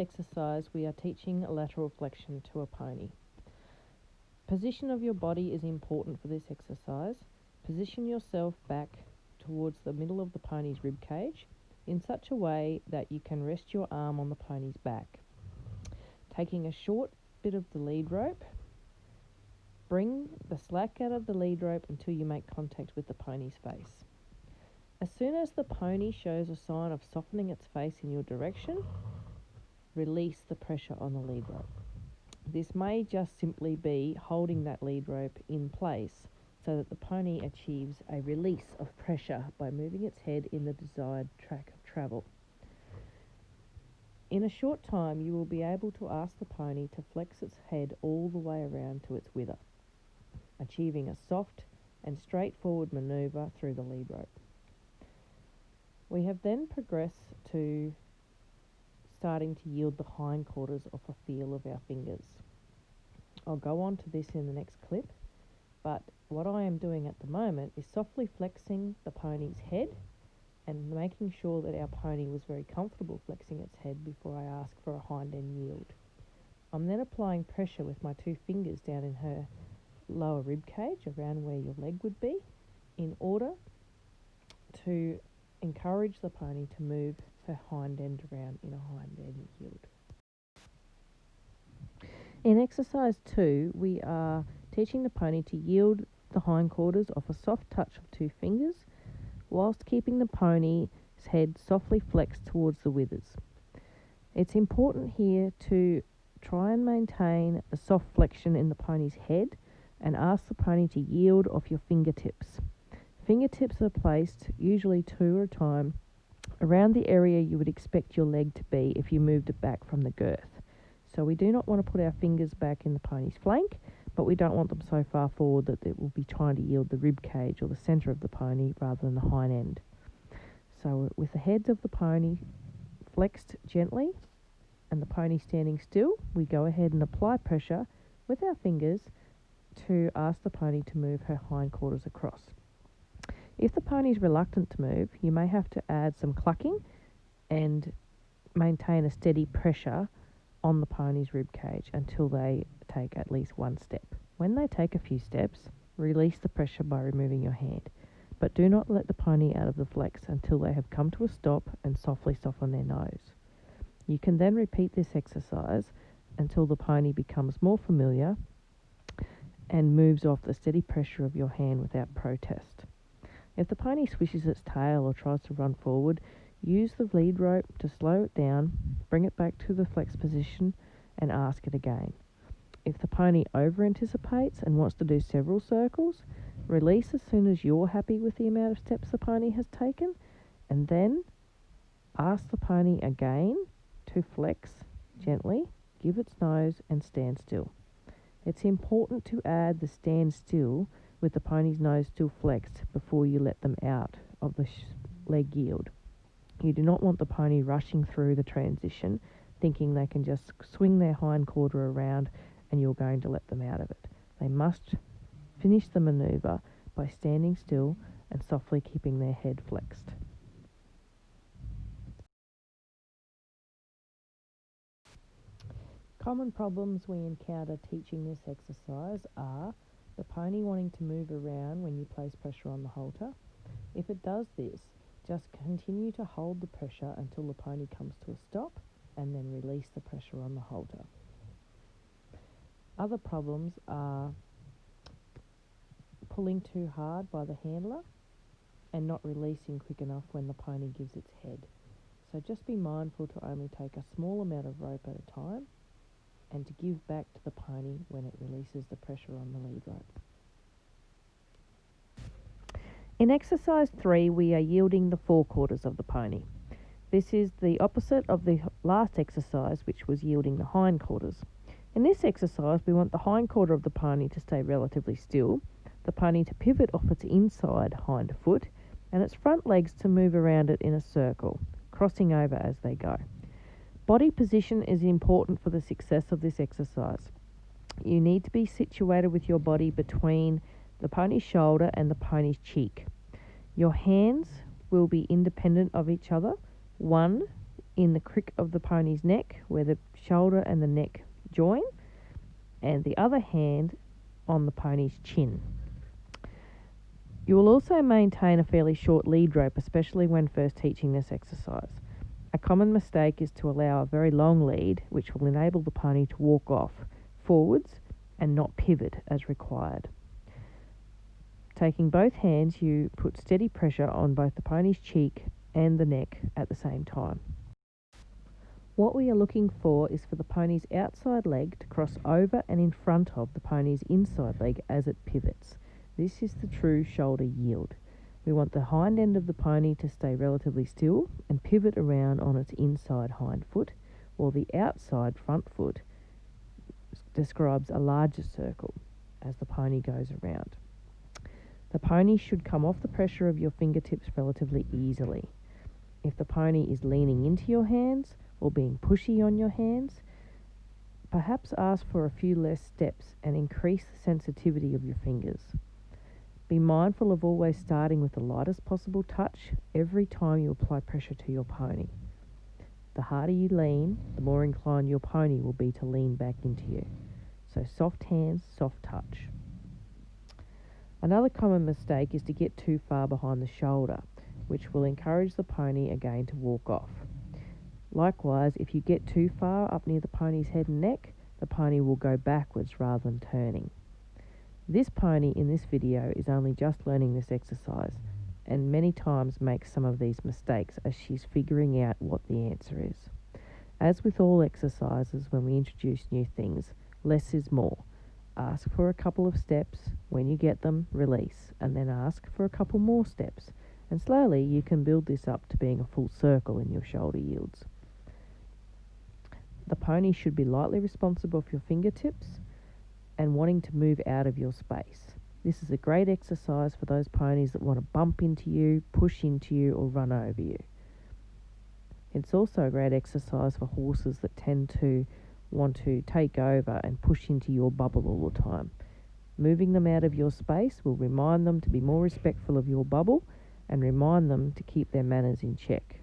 exercise, we are teaching lateral flexion to a pony. Position of your body is important for this exercise. Position yourself back towards the middle of the pony's rib cage in such a way that you can rest your arm on the pony's back. Taking a short bit of the lead rope, bring the slack out of the lead rope until you make contact with the pony's face. As soon as the pony shows a sign of softening its face in your direction, release the pressure on the lead rope. This may just simply be holding that lead rope in place so that the pony achieves a release of pressure by moving its head in the desired track of travel. In a short time, you will be able to ask the pony to flex its head all the way around to its wither, achieving a soft and straightforward manoeuvre through the lead rope. We have then progressed to starting to yield the hindquarters off a feel of our fingers. I'll go on to this in the next clip, but what I am doing at the moment is softly flexing the pony's head and making sure that our pony was very comfortable flexing its head before I ask for a hind end yield. I'm then applying pressure with my two fingers down in her lower rib cage around where your leg would be in order to encourage the pony to move her hind end around in a hind end yield. In exercise 2, we are teaching the pony to yield the hindquarters off a soft touch of two fingers whilst keeping the pony's head softly flexed towards the withers. It's important here to try and maintain a soft flexion in the pony's head and ask the pony to yield off your fingertips. Fingertips are placed, usually two at a time, around the area you would expect your leg to be if you moved it back from the girth. So we do not want to put our fingers back in the pony's flank, but we don't want them so far forward that it will be trying to yield the rib cage or the centre of the pony rather than the hind end. So with the heads of the pony flexed gently and the pony standing still, we go ahead and apply pressure with our fingers to ask the pony to move her hindquarters across. If the pony is reluctant to move, you may have to add some clucking and maintain a steady pressure on the pony's rib cage until they take at least one step. When they take a few steps, release the pressure by removing your hand, but do not let the pony out of the flex until they have come to a stop and softly soften their nose. You can then repeat this exercise until the pony becomes more familiar and moves off the steady pressure of your hand without protest. If the pony swishes its tail or tries to run forward, use the lead rope to slow it down, bring it back to the flex position and ask it again. If the pony over-anticipates and wants to do several circles, release as soon as you're happy with the amount of steps the pony has taken, and then ask the pony again to flex gently, give its nose and stand still. It's important to add the stand still with the pony's nose still flexed before you let them out of the leg yield. You do not want the pony rushing through the transition, thinking they can just swing their hind quarter around and you're going to let them out of it. They must finish the manoeuvre by standing still and softly keeping their head flexed. Common problems we encounter teaching this exercise are the pony wanting to move around when you place pressure on the halter. If it does this, just continue to hold the pressure until the pony comes to a stop and then release the pressure on the halter. Other problems are pulling too hard by the handler and not releasing quick enough when the pony gives its head. So just be mindful to only take a small amount of rope at a time and to give back to the pony when it releases the pressure on the lead rope. In exercise 3, we are yielding the forequarters of the pony. This is the opposite of the last exercise, which was yielding the hindquarters. In this exercise, we want the hindquarter of the pony to stay relatively still, the pony to pivot off its inside hind foot, and its front legs to move around it in a circle, crossing over as they go. Body position is important for the success of this exercise. You need to be situated with your body between the pony's shoulder and the pony's cheek. Your hands will be independent of each other. One in the crick of the pony's neck where the shoulder and the neck join, and the other hand on the pony's chin. You will also maintain a fairly short lead rope, especially when first teaching this exercise. A common mistake is to allow a very long lead, which will enable the pony to walk off forwards and not pivot as required. Taking both hands, you put steady pressure on both the pony's cheek and the neck at the same time. What we are looking for is for the pony's outside leg to cross over and in front of the pony's inside leg as it pivots. This is the true shoulder yield. We want the hind end of the pony to stay relatively still and pivot around on its inside hind foot, while the outside front foot describes a larger circle as the pony goes around. The pony should come off the pressure of your fingertips relatively easily. If the pony is leaning into your hands or being pushy on your hands, perhaps ask for a few less steps and increase the sensitivity of your fingers. Be mindful of always starting with the lightest possible touch every time you apply pressure to your pony. The harder you lean, the more inclined your pony will be to lean back into you. So soft hands, soft touch. Another common mistake is to get too far behind the shoulder, which will encourage the pony again to walk off. Likewise, if you get too far up near the pony's head and neck, the pony will go backwards rather than turning. This pony in this video is only just learning this exercise and many times makes some of these mistakes as she's figuring out what the answer is. As with all exercises, when we introduce new things, less is more. Ask for a couple of steps. When you get them, release, and then ask for a couple more steps. And slowly you can build this up to being a full circle in your shoulder yields. The pony should be lightly responsive of your fingertips and wanting to move out of your space. This is a great exercise for those ponies that want to bump into you, push into you, or run over you. It's also a great exercise for horses that tend to want to take over and push into your bubble all the time. Moving them out of your space will remind them to be more respectful of your bubble and remind them to keep their manners in check.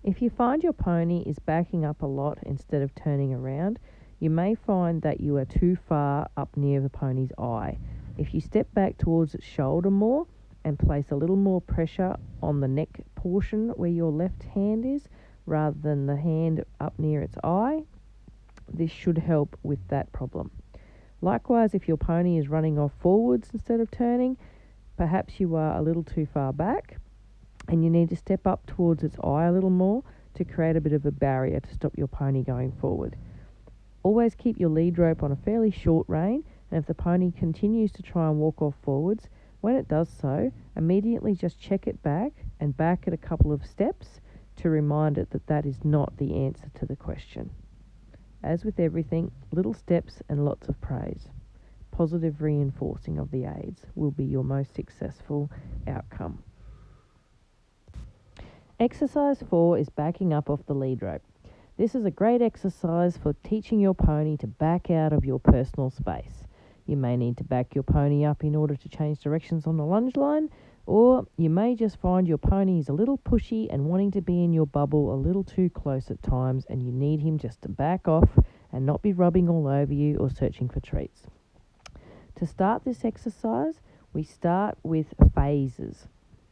If you find your pony is backing up a lot instead of turning around, you may find that you are too far up near the pony's eye. If you step back towards its shoulder more and place a little more pressure on the neck portion where your left hand is, rather than the hand up near its eye, this should help with that problem. Likewise, if your pony is running off forwards instead of turning, perhaps you are a little too far back and you need to step up towards its eye a little more to create a bit of a barrier to stop your pony going forward. Always keep your lead rope on a fairly short rein, and if the pony continues to try and walk off forwards, when it does so, immediately just check it back and back it a couple of steps to remind it that that is not the answer to the question. As with everything, little steps and lots of praise. Positive reinforcing of the aids will be your most successful outcome. Exercise 4 is backing up off the lead rope. This is a great exercise for teaching your pony to back out of your personal space. You may need to back your pony up in order to change directions on the lunge line, or you may just find your pony is a little pushy and wanting to be in your bubble a little too close at times, and you need him just to back off and not be rubbing all over you or searching for treats. To start this exercise, we start with phases.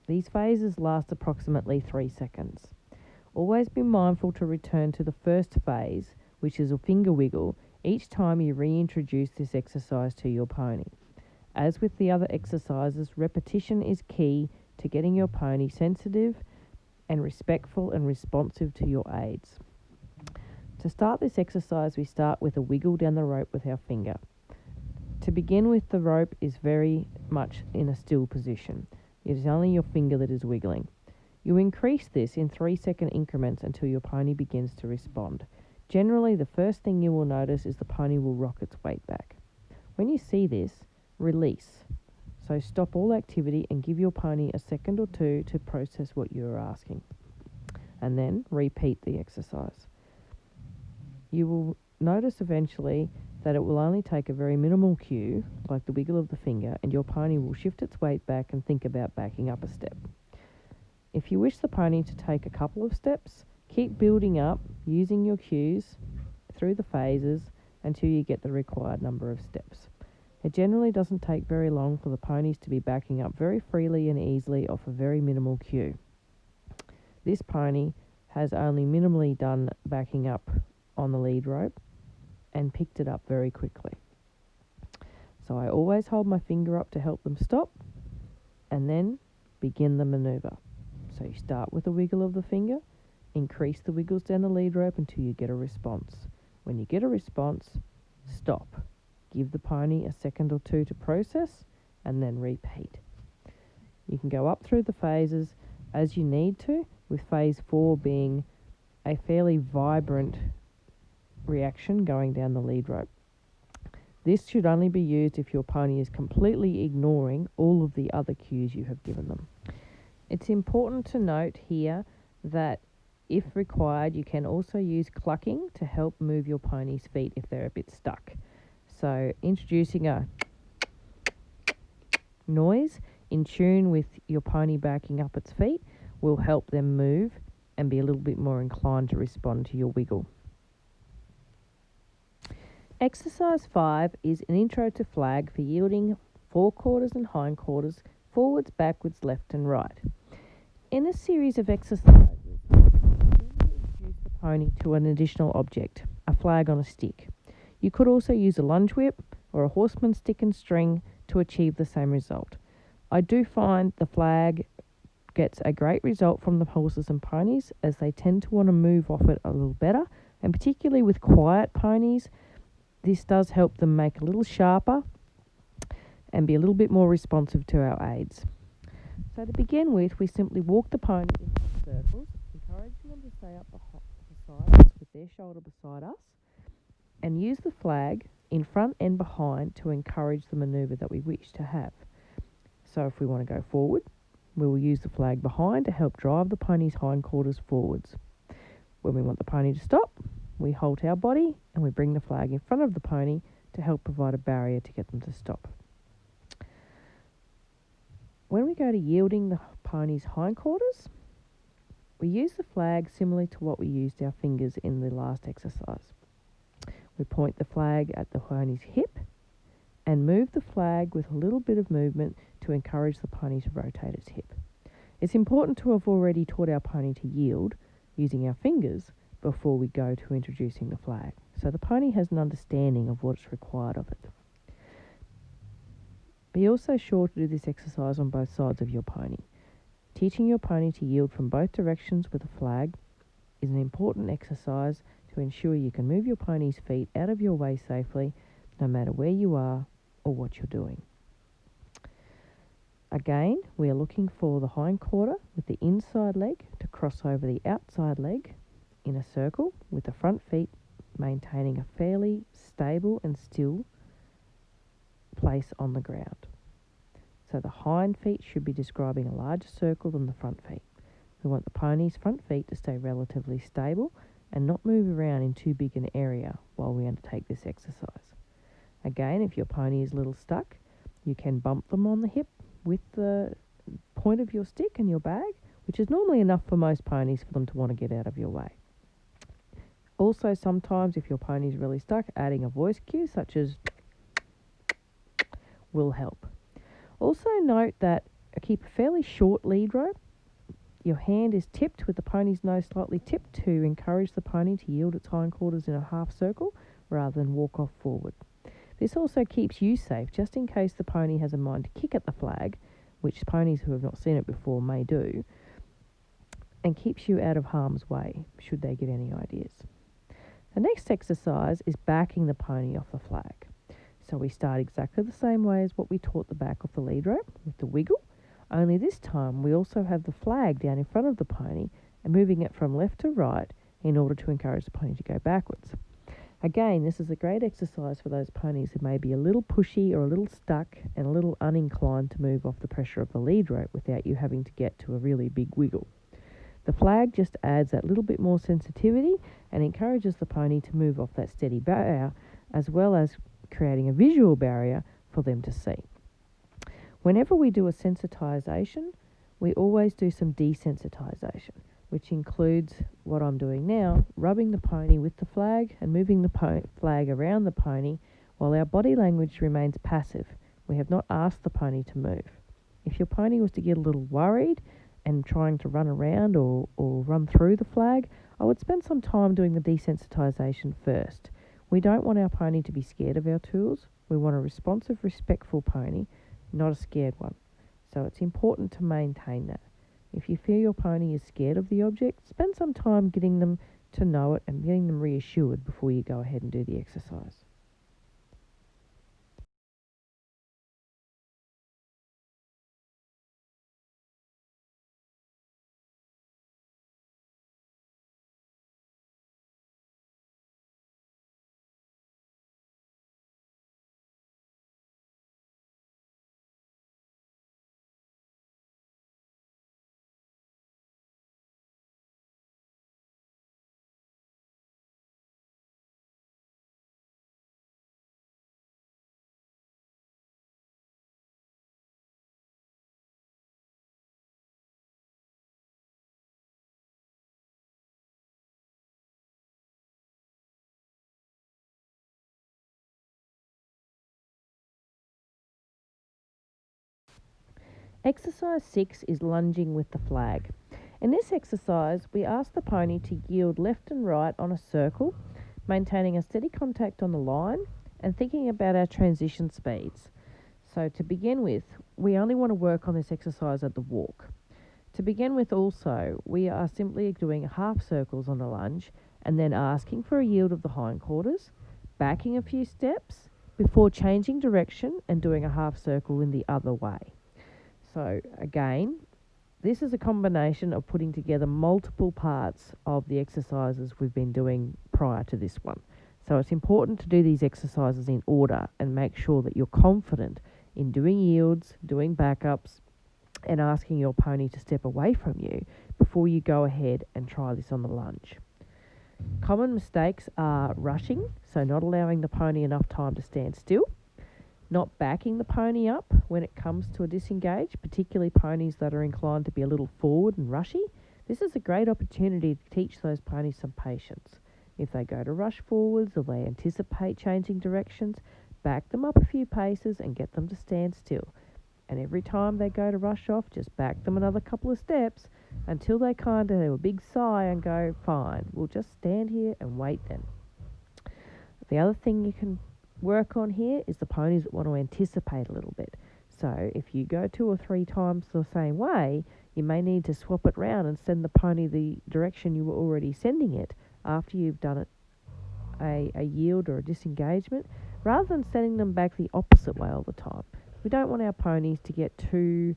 These phases last approximately 3 seconds. Always be mindful to return to the first phase, which is a finger wiggle, each time you reintroduce this exercise to your pony. As with the other exercises, repetition is key to getting your pony sensitive and respectful and responsive to your aids. To start this exercise, we start with a wiggle down the rope with our finger. To begin with, the rope is very much in a still position. It is only your finger that is wiggling. You increase this in 3-second increments until your pony begins to respond. Generally, the first thing you will notice is the pony will rock its weight back. When you see this, release. So stop all activity and give your pony a second or two to process what you are asking. And then repeat the exercise. You will notice eventually that it will only take a very minimal cue, like the wiggle of the finger, and your pony will shift its weight back and think about backing up a step. If you wish the pony to take a couple of steps, keep building up using your cues through the phases until you get the required number of steps. It generally doesn't take very long for the ponies to be backing up very freely and easily off a very minimal cue. This pony has only minimally done backing up on the lead rope and picked it up very quickly. So I always hold my finger up to help them stop and then begin the manoeuvre. So you start with a wiggle of the finger, increase the wiggles down the lead rope until you get a response. When you get a response, stop. Give the pony a second or two to process and then repeat. You can go up through the phases as you need to, with phase 4 being a fairly vibrant reaction going down the lead rope. This should only be used if your pony is completely ignoring all of the other cues you have given them. It's important to note here that if required, you can also use clucking to help move your pony's feet if they're a bit stuck. So introducing a noise in tune with your pony backing up its feet will help them move and be a little bit more inclined to respond to your wiggle. Exercise 5 is an intro to flag for yielding forequarters and hindquarters, forwards, backwards, left and right. In a series of exercises, introduce the pony to an additional object, a flag on a stick. You could also use a lunge whip or a horseman's stick and string to achieve the same result. I do find the flag gets a great result from the horses and ponies, as they tend to want to move off it a little better, and particularly with quiet ponies, this does help them make a little sharper and be a little bit more responsive to our aids. So to begin with, we simply walk the pony in circles, encouraging them to stay up beside us with their shoulder beside us, and use the flag in front and behind to encourage the manoeuvre that we wish to have. So if we want to go forward, we will use the flag behind to help drive the pony's hindquarters forwards. When we want the pony to stop, we halt our body and we bring the flag in front of the pony to help provide a barrier to get them to stop. When we go to yielding the pony's hindquarters, we use the flag similarly to what we used our fingers in the last exercise. We point the flag at the pony's hip and move the flag with a little bit of movement to encourage the pony to rotate its hip. It's important to have already taught our pony to yield using our fingers before we go to introducing the flag, so the pony has an understanding of what's required of it. Be also sure to do this exercise on both sides of your pony. Teaching your pony to yield from both directions with a flag is an important exercise to ensure you can move your pony's feet out of your way safely, no matter where you are or what you're doing. Again, we are looking for the hind quarter with the inside leg to cross over the outside leg in a circle, with the front feet maintaining a fairly stable and still place on the ground. So the hind feet should be describing a larger circle than the front feet. We want the pony's front feet to stay relatively stable and not move around in too big an area while we undertake this exercise. Again, if your pony is a little stuck, you can bump them on the hip with the point of your stick and your bag, which is normally enough for most ponies for them to want to get out of your way. Also, sometimes if your pony is really stuck, adding a voice cue such as will help. Also note that keep a fairly short lead rope. Your hand is tipped with the pony's nose slightly tipped to encourage the pony to yield its hindquarters in a half circle rather than walk off forward. This also keeps you safe, just in case the pony has a mind to kick at the flag, which ponies who have not seen it before may do, and keeps you out of harm's way should they get any ideas. The next exercise is backing the pony off the flag. So we start exactly the same way as what we taught the back of the lead rope with the wiggle, only this time we also have the flag down in front of the pony and moving it from left to right in order to encourage the pony to go backwards. Again, this is a great exercise for those ponies who may be a little pushy or a little stuck and a little uninclined to move off the pressure of the lead rope without you having to get to a really big wiggle. The flag just adds that little bit more sensitivity and encourages the pony to move off that steady barrier, as well as creating a visual barrier for them to see. Whenever we do a sensitization, we always do some desensitization, which includes what I'm doing now, rubbing the pony with the flag and moving the flag around the pony while our body language remains passive. We have not asked the pony to move. If your pony was to get a little worried and trying to run around or run through the flag, I would spend some time doing the desensitization first. We don't want our pony to be scared of our tools. We want a responsive, respectful pony, not a scared one. So it's important to maintain that. If you feel your pony is scared of the object, spend some time getting them to know it and getting them reassured before you go ahead and do the exercise. Exercise 6 is lunging with the flag. In this exercise, we ask the pony to yield left and right on a circle, maintaining a steady contact on the line and thinking about our transition speeds. So to begin with, we only want to work on this exercise at the walk. To begin with also, we are simply doing half circles on the lunge and then asking for a yield of the hindquarters, backing a few steps before changing direction and doing a half circle in the other way. So again, this is a combination of putting together multiple parts of the exercises we've been doing prior to this one. So it's important to do these exercises in order and make sure that you're confident in doing yields, doing backups, and asking your pony to step away from you before you go ahead and try this on the lunge. Common mistakes are rushing, so not allowing the pony enough time to stand still, not backing the pony up when it comes to a disengage, particularly ponies that are inclined to be a little forward and rushy. This is a great opportunity to teach those ponies some patience. If they go to rush forwards or they anticipate changing directions, back them up a few paces and get them to stand still. And every time they go to rush off, just back them another couple of steps until they kind of have a big sigh and go, fine, we'll just stand here and wait then. The other thing you can work on here is the ponies that want to anticipate a little bit. So if you go 2 or 3 times the same way, you may need to swap it round and send the pony the direction you were already sending it after you've done it a yield or a disengagement, rather than sending them back the opposite way all the time. We don't want our ponies to get too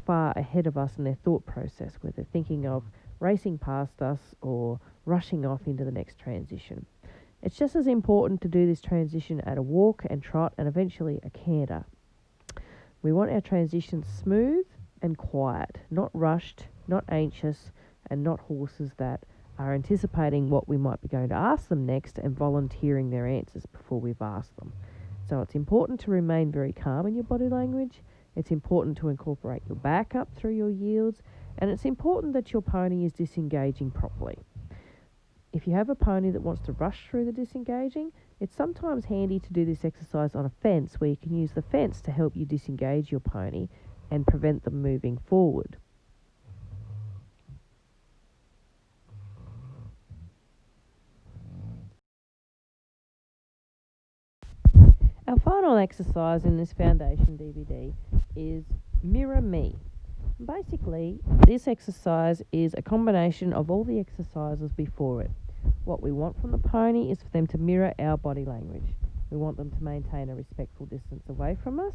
far ahead of us in their thought process, where they're thinking of racing past us or rushing off into the next transition. It's just as important to do this transition at a walk and trot and eventually a canter. We want our transitions smooth and quiet, not rushed, not anxious, and not horses that are anticipating what we might be going to ask them next and volunteering their answers before we've asked them. So it's important to remain very calm in your body language. It's important to incorporate your backup through your yields, and it's important that your pony is disengaging properly. If you have a pony that wants to rush through the disengaging, it's sometimes handy to do this exercise on a fence where you can use the fence to help you disengage your pony and prevent them moving forward. Our final exercise in this foundation DVD is Mirror Me. Basically, this exercise is a combination of all the exercises before it. What we want from the pony is for them to mirror our body language. We want them to maintain a respectful distance away from us.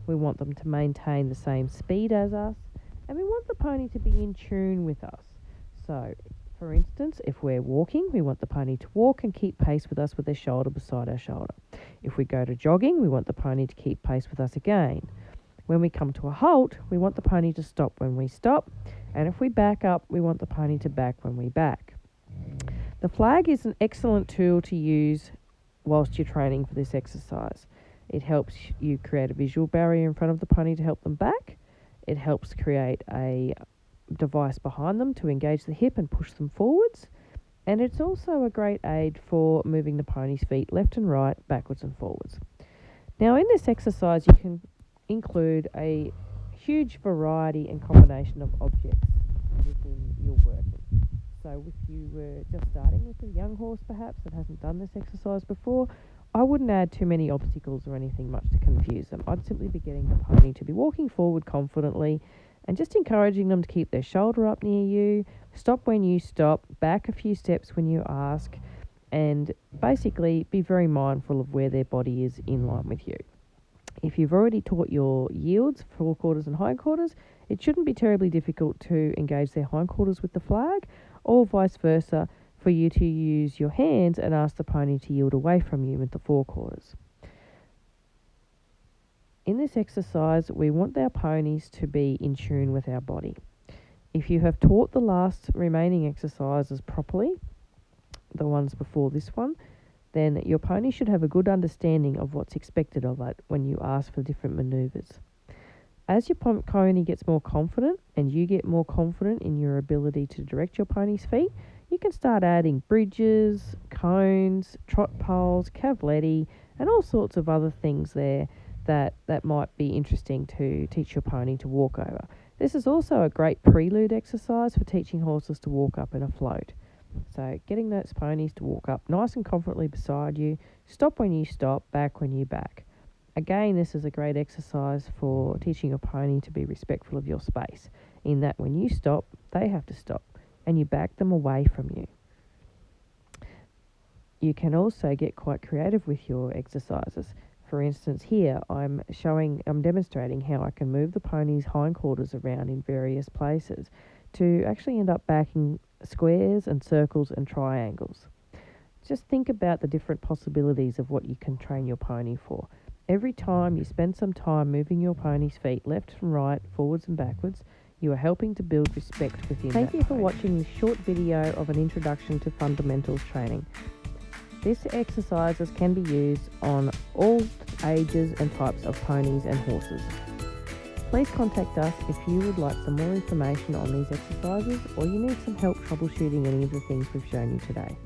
We want them to maintain the same speed as us. And we want the pony to be in tune with us. So, for instance, if we're walking, we want the pony to walk and keep pace with us with their shoulder beside our shoulder. If we go to jogging, we want the pony to keep pace with us again. When we come to a halt, we want the pony to stop when we stop. And if we back up, we want the pony to back when we back. The flag is an excellent tool to use whilst you're training for this exercise. It helps you create a visual barrier in front of the pony to help them back. it helps create a device behind them to engage the hip and push them forwards. And it's also a great aid for moving the pony's feet left and right, backwards and forwards. Now, in this exercise, you can include a huge variety and combination of objects within your working. So if you were just starting with a young horse perhaps that hasn't done this exercise before, I wouldn't add too many obstacles or anything much to confuse them. I'd simply be getting the pony to be walking forward confidently and just encouraging them to keep their shoulder up near you, stop when you stop, back a few steps when you ask, and basically be very mindful of where their body is in line with you. If you've already taught your yields, forequarters and hindquarters, it shouldn't be terribly difficult to engage their hindquarters with the flag, or vice versa, for you to use your hands and ask the pony to yield away from you with the forequarters. In this exercise, we want our ponies to be in tune with our body. If you have taught the last remaining exercises properly, the ones before this one, then your pony should have a good understanding of what's expected of it when you ask for different manoeuvres. As your pony gets more confident and you get more confident in your ability to direct your pony's feet, you can start adding bridges, cones, trot poles, cavaletti, and all sorts of other things there that might be interesting to teach your pony to walk over. This is also a great prelude exercise for teaching horses to walk up in a float. So getting those ponies to walk up nice and confidently beside you, stop when you stop, back when you back. Again, this is a great exercise for teaching your pony to be respectful of your space, in that when you stop, they have to stop, and you back them away from you. You can also get quite creative with your exercises. For instance, here I'm demonstrating how I can move the pony's hindquarters around in various places to actually end up backing squares and circles and triangles. Just think about the different possibilities of what you can train your pony for. Every time you spend some time moving your pony's feet left and right, forwards and backwards, you are helping to build respect within Thank you for watching this short video of an introduction to fundamentals training. These exercises can be used on all ages and types of ponies and horses. Please contact us if you would like some more information on these exercises or you need some help troubleshooting any of the things we've shown you today.